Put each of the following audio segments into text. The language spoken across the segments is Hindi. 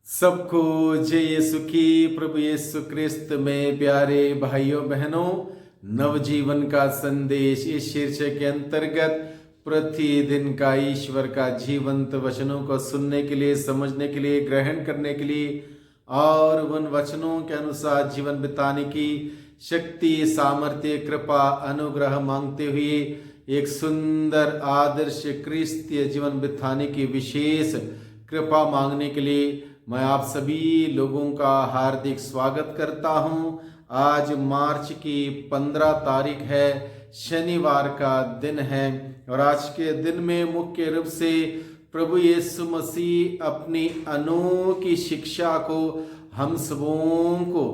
सबको जय यीशु की। प्रभु यीशु क्रिस्त में प्यारे भाइयों बहनों, नवजीवन का संदेश इस शीर्षक के अंतर्गत प्रतिदिन का ईश्वर का जीवंत वचनों को सुनने के लिए, समझने के लिए, ग्रहण करने के लिए और उन वचनों के अनुसार जीवन बिताने की शक्ति, सामर्थ्य, कृपा, अनुग्रह मांगते हुए एक सुंदर आदर्श क्रिस्तीय जीवन बिताने की विशेष कृपा मांगने के लिए मैं आप सभी लोगों का हार्दिक स्वागत करता हूं। आज मार्च की 15 तारीख है, शनिवार का दिन है और आज के दिन में मुख्य रूप से प्रभु यीशु मसीह अपनी अनोखी शिक्षा को हम सबों को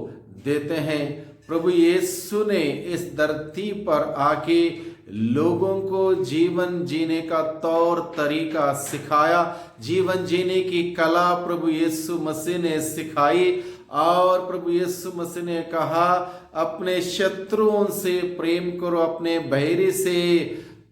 देते हैं। प्रभु यीशु ने इस धरती पर आके लोगों को जीवन जीने का तौर तरीका सिखाया, जीवन जीने की कला प्रभु यीशु मसीह ने सिखाई और प्रभु यीशु मसीह ने कहा अपने शत्रुओं से प्रेम करो, अपने बैरी से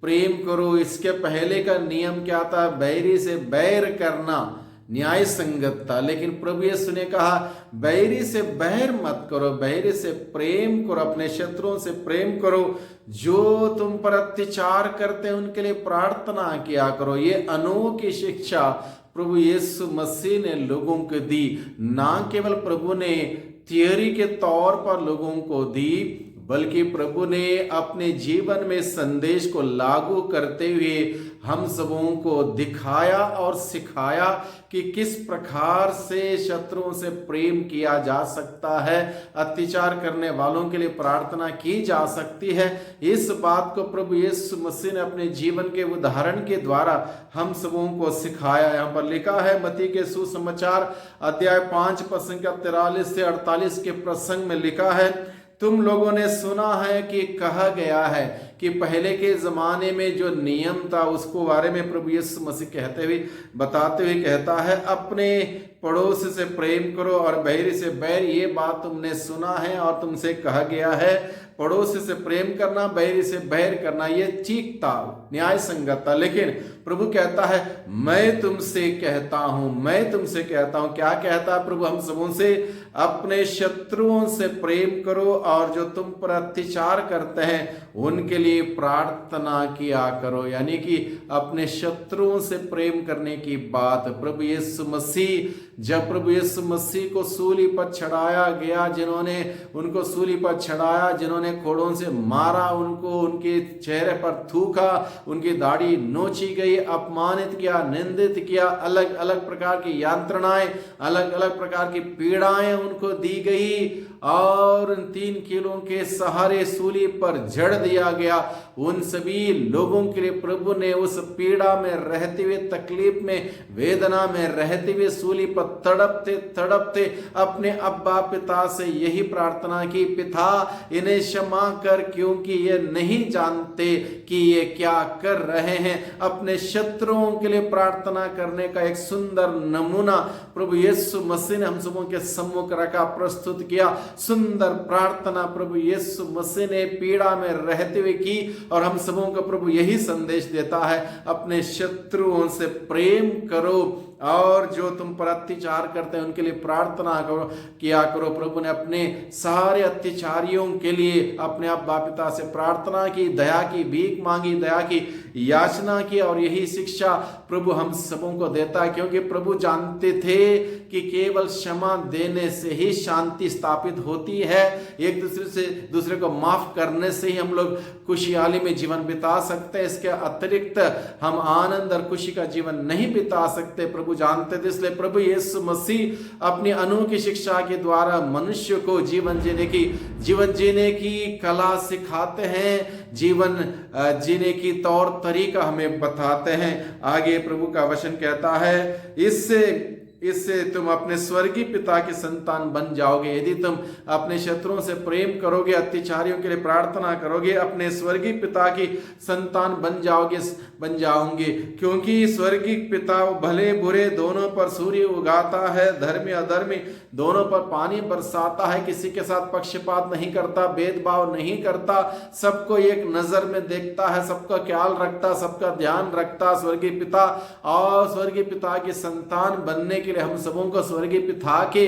प्रेम करो। इसके पहले का नियम क्या था? बैरी से बैर करना न्याय संगत था, लेकिन प्रभु यीशु ने कहा बैरी से बैर मत करो, बैरी से प्रेम करो, अपने शत्रुओं से प्रेम करो, जो तुम पर अत्याचार करते हैं उनके लिए प्रार्थना किया करो। ये अनोखी शिक्षा प्रभु यीशु मसीह ने लोगों को दी। ना केवल प्रभु ने थियरी के तौर पर लोगों को दी, बल्कि प्रभु ने अपने जीवन में संदेश को लागू करते हुए हम सबों को दिखाया और सिखाया कि किस प्रकार से शत्रुओं से प्रेम किया जा सकता है, अत्याचार करने वालों के लिए प्रार्थना की जा सकती है। इस बात को प्रभु यीशु मसीह ने अपने जीवन के उदाहरण के द्वारा हम सबों को सिखाया। यहाँ पर लिखा है मत्ती के सुसमाचार अध्याय 5 प्रसंग 43 से 48 के प्रसंग में लिखा है, तुम लोगों ने सुना है कि कहा गया है कि पहले के जमाने में जो नियम था उसको बारे में प्रभु यीशु मसीह कहते हुए बताते हुए कहता है, अपने पड़ोस से प्रेम करो और बैरी से बैर। ये बात तुमने सुना है और तुमसे कहा गया है, पड़ोस से प्रेम करना, बैरी से बैर करना। ये ठीक था, न्याय संगत था। लेकिन प्रभु कहता है मैं तुमसे कहता हूं, मैं तुमसे कहता हूं। क्या कहता है प्रभु हम सबों से? अपने शत्रुओं से प्रेम करो और जो तुम पर अत्याचार करते हैं उनके लिए प्रार्थना किया करो। यानी कि अपने शत्रुओं से प्रेम करने की बात प्रभु यीशु मसीह, जब प्रभु यीशु मसीह को सूली पर चढ़ाया गया, जिन्होंने उनको सूली पर चढ़ाया, जिन्होंने कोड़ों से मारा, उनको उनके चेहरे पर थूका, उनकी दाढ़ी नोची गई, अपमानित किया, निंदित किया, अलग अलग प्रकार की यातनाएं, अलग अलग प्रकार की पीड़ाएं उनको दी गई और 3 किलों के सहारे सूली पर जड़ दिया गया। उन सभी लोगों के लिए प्रभु ने उस पीड़ा में रहते हुए, तकलीफ में, वेदना में रहते हुए, सूली पर तड़पते तड़पते अपने अब्बा पिता से यही प्रार्थना की, पिता इन्हें क्षमा कर क्योंकि ये नहीं जानते कि ये क्या कर रहे हैं। अपने शत्रुओं के लिए प्रार्थना करने का एक सुंदर नमूना प्रभु यीशु मसीह ने हम सबों के सम्मुख रखा, प्रस्तुत किया। सुंदर प्रार्थना प्रभु यीशु मसीह ने पीड़ा में रहते हुए की और हम सबों को प्रभु यही संदेश देता है, अपने शत्रुओं से प्रेम करो और जो तुम पर अत्याचार करते हैं उनके लिए प्रार्थना करो किया करो। प्रभु ने अपने सारे अत्याचारियों के लिए अपने अब्बा पिता से प्रार्थना की, दया की भीख मांगी, दया की याचना की और यही शिक्षा प्रभु हम सबों को देता है, क्योंकि प्रभु जानते थे कि केवल क्षमा देने से ही शांति स्थापित होती है। एक दूसरे को माफ करने से ही हम लोग खुशहाली में जीवन बिता सकते हैं। इसके अतिरिक्त हम आनंद और खुशी का जीवन नहीं बिता सकते, प्रभु जानते थे। इसलिए प्रभु यीशु मसीह अपनी अनोखी शिक्षा के द्वारा मनुष्य को जीवन जीने की कला सिखाते हैं, जीवन जीने की तौर तरीका हमें बताते हैं। आगे प्रभु का वचन कहता है, इससे तुम अपने स्वर्गीय पिता की संतान बन जाओगे। यदि तुम अपने शत्रुओं से प्रेम करोगे, अत्याचारियों के लिए प्रार्थना करोगे, अपने स्वर्गीय पिता की संतान बन जाओगे, क्योंकि स्वर्गीय पिता भले बुरे दोनों पर सूर्य उगाता है, धर्मी अधर्मी दोनों पर पानी बरसाता है, किसी के साथ पक्षपात नहीं करता, भेदभाव नहीं करता, सबको एक नजर में देखता है, सबका ख्याल रखता, सबका ध्यान रखता। स्वर्गीय पिता और स्वर्गीय पिता की संतान बनने के लिए हम सबों को स्वर्गीय पिता के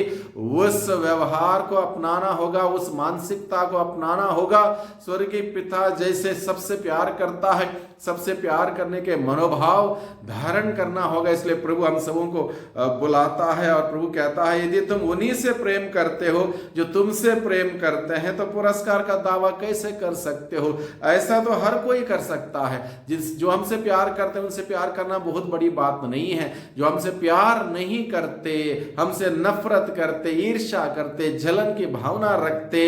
उस व्यवहार को अपनाना होगा, उस मानसिकता को अपनाना होगा। स्वर्गीय पिता जैसे सबसे प्यार करता है, सबसे प्यार करने के मनोभाव धारण करना होगा। इसलिए प्रभु हम सबों को बुलाता है और प्रभु कहता है यदि तुम उन्हीं से प्रेम करते हो जो तुमसे प्रेम करते हैं तो पुरस्कार का दावा कैसे कर सकते हो? ऐसा तो हर कोई कर सकता है। जो हमसे प्यार करते हैं उनसे प्यार करना बहुत बड़ी बात नहीं है। जो हमसे प्यार नहीं करते, हमसे नफरत करते, ईर्ष्या करते, जलन की भावना रखते,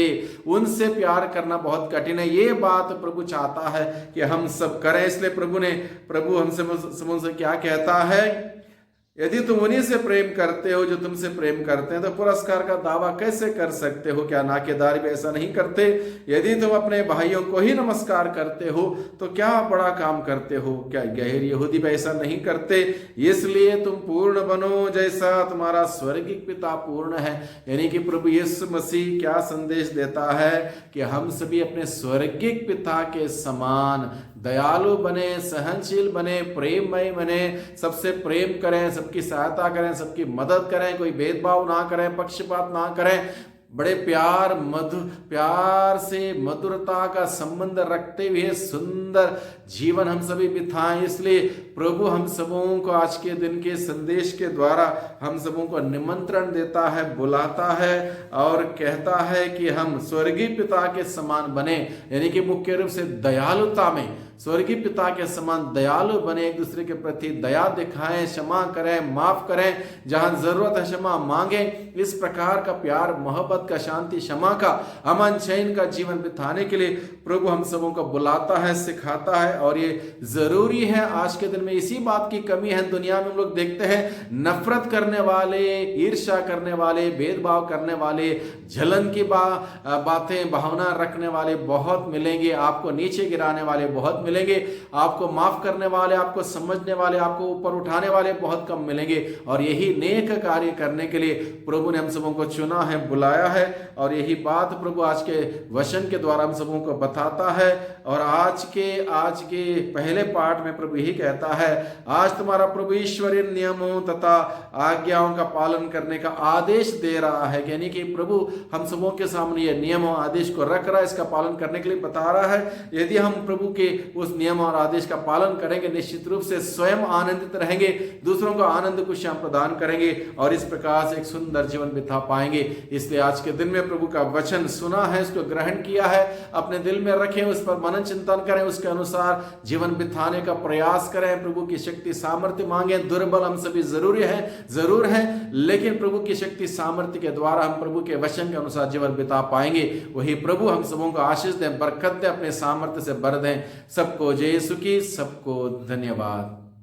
उनसे प्यार करना बहुत कठिन है। ये बात प्रभु चाहता है कि हम सब करें। इसलिए प्रभु हमसे क्या कहता है? यदि तुम उन्हीं से प्रेम करते हो जो तुमसे प्रेम करते हैं तो पुरस्कार का दावा कैसे कर सकते हो? क्या नाकेदारी भी ऐसा नहीं करते? यदि तुम अपने भाइयों को ही नमस्कार करते हो तो क्या बड़ा काम करते हो? क्या गैर यहूदी भी ऐसा नहीं करते? इसलिए तुम पूर्ण बनो जैसा तुम्हारा स्वर्गीय पिता पूर्ण है। यानी कि प्रभु यीशु मसीह क्या संदेश देता है कि हम सभी अपने स्वर्गीय पिता के समान दयालु बने, सहनशील बने, प्रेममय बने, सबसे प्रेम करें, सबकी सहायता करें, सबकी मदद करें, कोई भेदभाव ना करें, पक्षपात ना करें, बड़े प्यार से मधुरता का संबंध रखते हुए सुंदर जीवन हम सभी बिताएं। इसलिए प्रभु हम सबों को आज के दिन के संदेश के द्वारा हम सबों को निमंत्रण देता है, बुलाता है और कहता है कि हम स्वर्गीय पिता के समान बने। यानी कि मुख्य रूप से दयालुता में स्वर्गीय पिता के समान दयालु बने, एक दूसरे के प्रति दया दिखाएं, क्षमा करें, माफ करें, जहां जरूरत है क्षमा मांगें। इस प्रकार का प्यार, मोहब्बत का, शांति, क्षमा का, अमन चैन का जीवन बिताने के लिए प्रभु हम सबों को बुलाता है, सिखाता है और ये जरूरी है। आज के दिन में इसी बात की कमी है। दुनिया में हम लोग देखते हैं नफरत करने वाले, ईर्ष्या करने वाले, भेदभाव करने वाले, जलन की बातें, भावना रखने वाले बहुत मिलेंगे। आपको नीचे गिराने वाले बहुत मिलेंगे, आपको माफ करने वाले, आपको समझने वाले, आपको ऊपर उठाने वाले बहुत कम मिलेंगे। और यही नेक कार्य करने के लिए प्रभु ने हम सबों को चुना है, बुलाया है और यही बात प्रभु आज के वचन के द्वारा हम सबों को बताता है। और आज के पहले पाठ में प्रभु यही कहता है, आज तुम्हारा प्रभु ईश्वरीय नियमों तथा आज्ञाओं का पालन करने का आदेश दे रहा है। यानी कि प्रभु हम सबों के सामने ये नियम और आदेश को रख रहा है, इसका पालन करने के लिए बता रहा है। यदि हम प्रभु के उस नियम और आदेश का पालन करेंगे निश्चित रूप से स्वयं आनंदित रहेंगे, दूसरों को आनंद खुशियां प्रदान करेंगे और इस प्रकार से एक सुंदर जीवन बिता पाएंगे। इसलिए आज के दिन में प्रभु का वचन सुना है, उसको ग्रहण किया है, अपने दिल में रखें, उस पर मनन चिंतन करें, उसके अनुसार जीवन बिताने का प्रयास करें, प्रभु की शक्ति सामर्थ्य मांगे। दुर्बल हम सभी जरूर हैं, लेकिन प्रभु की शक्ति सामर्थ्य के द्वारा हम प्रभु के वचन के अनुसार जीवन बिता पाएंगे। वही प्रभु हम सबों को आशीष दें, बरकत दें, अपने सामर्थ्य से भर दें। सबको जय यीशु की, सबको धन्यवाद।